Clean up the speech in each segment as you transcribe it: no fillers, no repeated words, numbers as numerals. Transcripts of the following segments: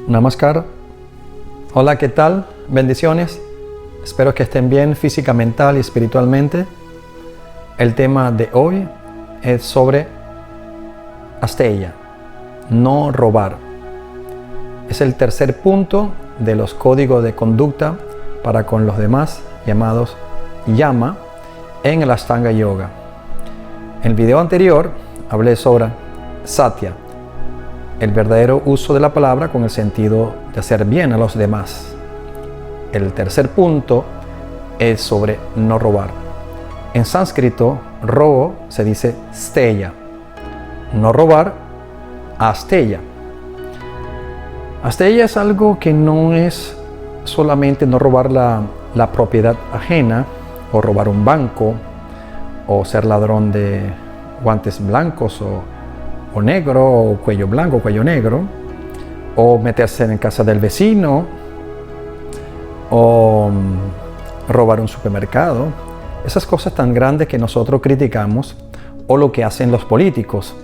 Namaskar. Hola, ¿qué tal? Bendiciones. Espero que estén bien física, mental y espiritualmente. El tema de hoy es sobre asteya, no robar. Es el tercer punto de los códigos de conducta para con los demás, llamados yama, en el Ashtanga Yoga. En el video anterior hablé sobre satya, el verdadero uso de la palabra con el sentido de hacer bien a los demás. El tercer punto es sobre no robar. En sánscrito, robo se dice steya. No robar, asteya. Asteya es algo que no es solamente no robar la propiedad ajena, o robar un banco, o ser ladrón de guantes blancos o negro, o cuello blanco, cuello negro, o meterse en casa del vecino, o robar un supermercado. Esas cosas tan grandes que nosotros criticamos, o lo que hacen los políticos,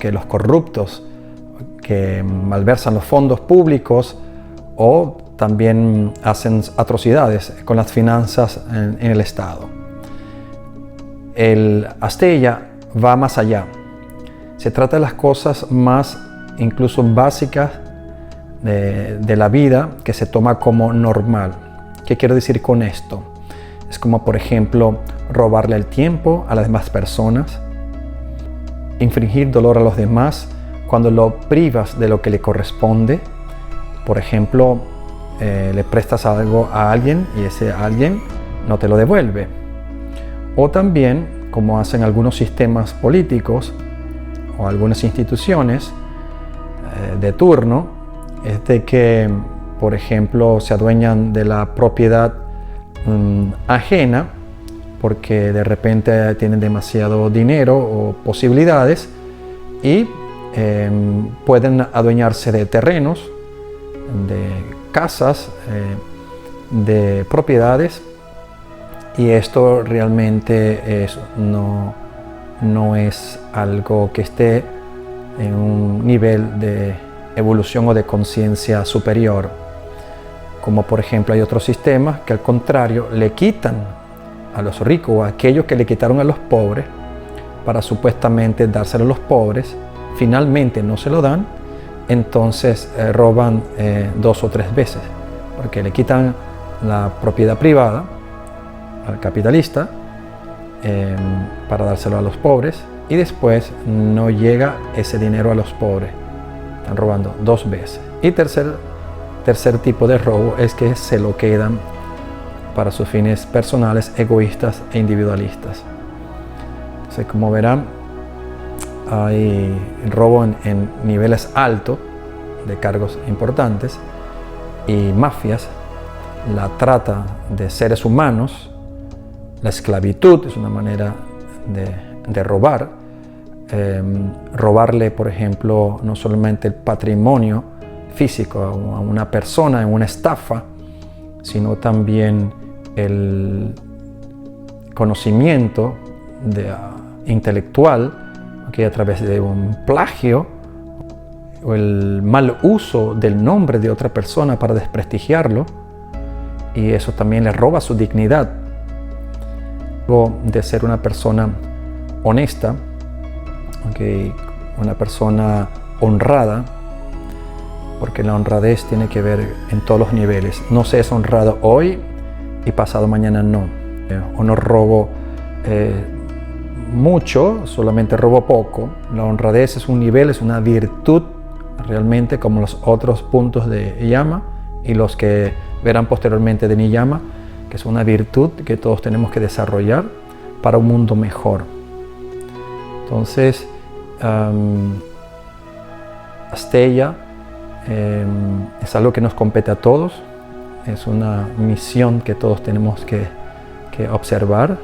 que los corruptos, que malversan los fondos públicos, o también hacen atrocidades con las finanzas en el Estado. El asteya va más allá. Se trata de las cosas más incluso básicas de la vida que se toma como normal. ¿Qué quiero decir con esto? Es como, por ejemplo, robarle el tiempo a las demás personas, infligir dolor a los demás cuando lo privas de lo que le corresponde. Por ejemplo, le prestas algo a alguien y ese alguien no te lo devuelve. O también, como hacen algunos sistemas políticos o algunas instituciones de turno, es de que, por ejemplo, se adueñan de la propiedad ajena porque de repente tienen demasiado dinero o posibilidades y pueden adueñarse de terrenos, de casas, de propiedades, y esto realmente no es algo que esté en un nivel de evolución o de conciencia superior. Como por ejemplo hay otros sistemas que al contrario le quitan a los ricos o a aquellos que le quitaron a los pobres para supuestamente dárselo a los pobres, finalmente no se lo dan, entonces roban 2 o 3 veces, porque le quitan la propiedad privada al capitalista para dárselo a los pobres y después no llega ese dinero a los pobres. Están robando 2 veces. Y tercer tipo de robo es que se lo quedan para sus fines personales, egoístas e individualistas. Entonces, como verán, hay robo en niveles altos de cargos importantes y mafias, la trata de seres humanos, la esclavitud es una manera de robar. Robarle, por ejemplo, no solamente el patrimonio físico a una persona en una estafa, sino también el conocimiento intelectual, que a través de un plagio o el mal uso del nombre de otra persona para desprestigiarlo, y eso también le roba su dignidad. De ser una persona honesta, una persona honrada, porque la honradez tiene que ver en todos los niveles. No se es honrado hoy y pasado mañana no. O no robo mucho, solamente robo poco. La honradez es un nivel, es una virtud realmente, como los otros puntos de yama y los que verán posteriormente de niyama, que es una virtud que todos tenemos que desarrollar para un mundo mejor. Entonces, asteya es algo que nos compete a todos, es una misión que todos tenemos que observar,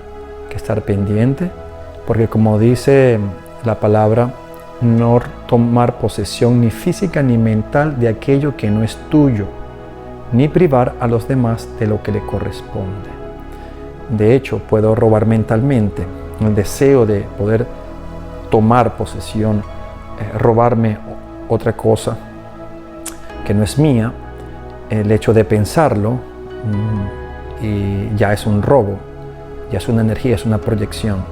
que estar pendiente, porque como dice la palabra, no tomar posesión ni física ni mental de aquello que no es tuyo, ni privar a los demás de lo que le corresponde. De hecho, puedo robar mentalmente, el deseo de poder tomar posesión, robarme otra cosa, que no es mía, el hecho de pensarlo y ya es un robo, ya es una energía, es una proyección.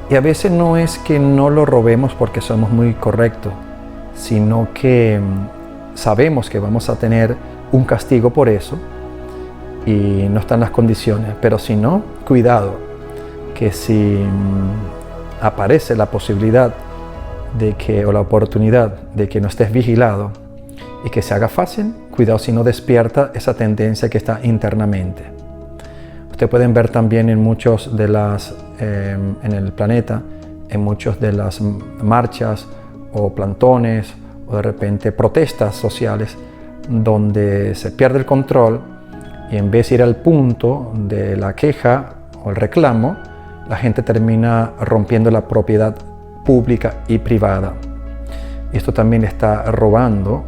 Y a veces no es que no lo robemos porque somos muy correctos, sino que sabemos que vamos a tener un castigo por eso y no están las condiciones. Pero si no, cuidado, que si aparece la posibilidad de que, o la oportunidad de que no estés vigilado y que se haga fácil, cuidado si no despierta esa tendencia que está internamente. Ustedes pueden ver también en muchos de las, en el planeta, en muchas de las marchas o plantones o de repente protestas sociales donde se pierde el control y en vez de ir al punto de la queja o el reclamo, la gente termina rompiendo la propiedad pública y privada. Y esto también está robando,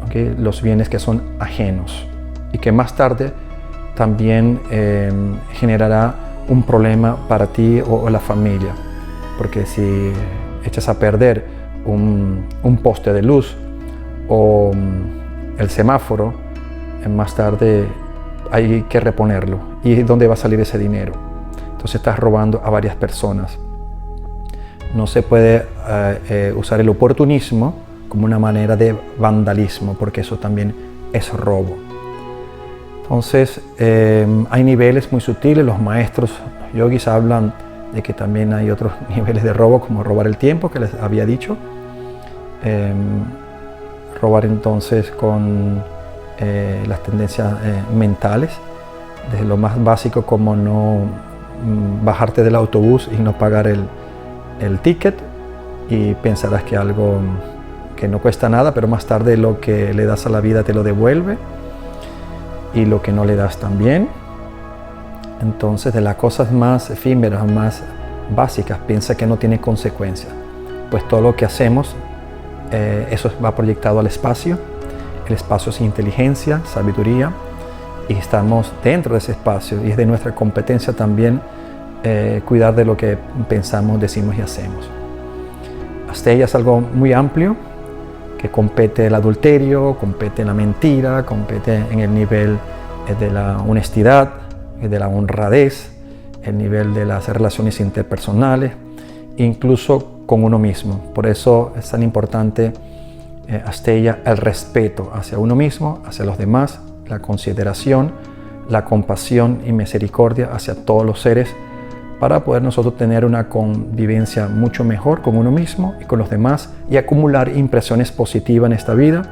¿okay?, los bienes que son ajenos y que más tarde también generará un problema para ti o la familia, porque si echas a perder un poste de luz o el semáforo, más tarde hay que reponerlo. ¿Y dónde va a salir ese dinero? Entonces estás robando a varias personas. No se puede usar el oportunismo como una manera de vandalismo, porque eso también es robo. Entonces hay niveles muy sutiles. Los maestros yogis hablan de que también hay otros niveles de robo, como robar el tiempo, que les había dicho. Robar entonces con las tendencias mentales, desde lo más básico como no bajarte del autobús y no pagar el ticket, y pensarás que algo que no cuesta nada, pero más tarde lo que le das a la vida te lo devuelve, y lo que no le das también. Entonces, de las cosas más efímeras, más básicas, piensa que no tiene consecuencias, pues todo lo que hacemos, eso va proyectado al espacio. El espacio es inteligencia, sabiduría, y estamos dentro de ese espacio, y es de nuestra competencia también cuidar de lo que pensamos, decimos y hacemos. Asteya es algo muy amplio, que compete el adulterio, compete la mentira, compete en el nivel de la honestidad, de la honradez, el nivel de las relaciones interpersonales, incluso con uno mismo. Por eso es tan importante Asteya, el respeto hacia uno mismo, hacia los demás, la consideración, la compasión y misericordia hacia todos los seres, para poder nosotros tener una convivencia mucho mejor con uno mismo y con los demás, y acumular impresiones positivas en esta vida,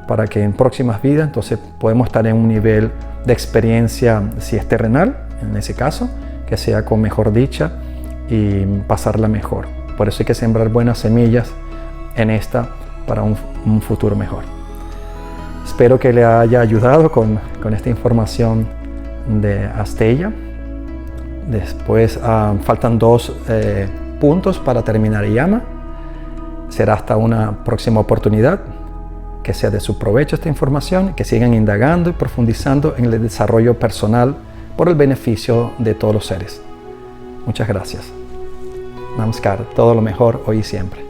para que en próximas vidas entonces podemos estar en un nivel de experiencia, si es terrenal, en ese caso, que sea con mejor dicha y pasarla mejor. Por eso hay que sembrar buenas semillas en esta para un futuro mejor. Espero que le haya ayudado con esta información de Asteya. Después faltan 2 puntos para terminar Yama. Será hasta una próxima oportunidad, que sea de su provecho esta información, que sigan indagando y profundizando en el desarrollo personal por el beneficio de todos los seres. Muchas gracias. Namaskar, todo lo mejor hoy y siempre.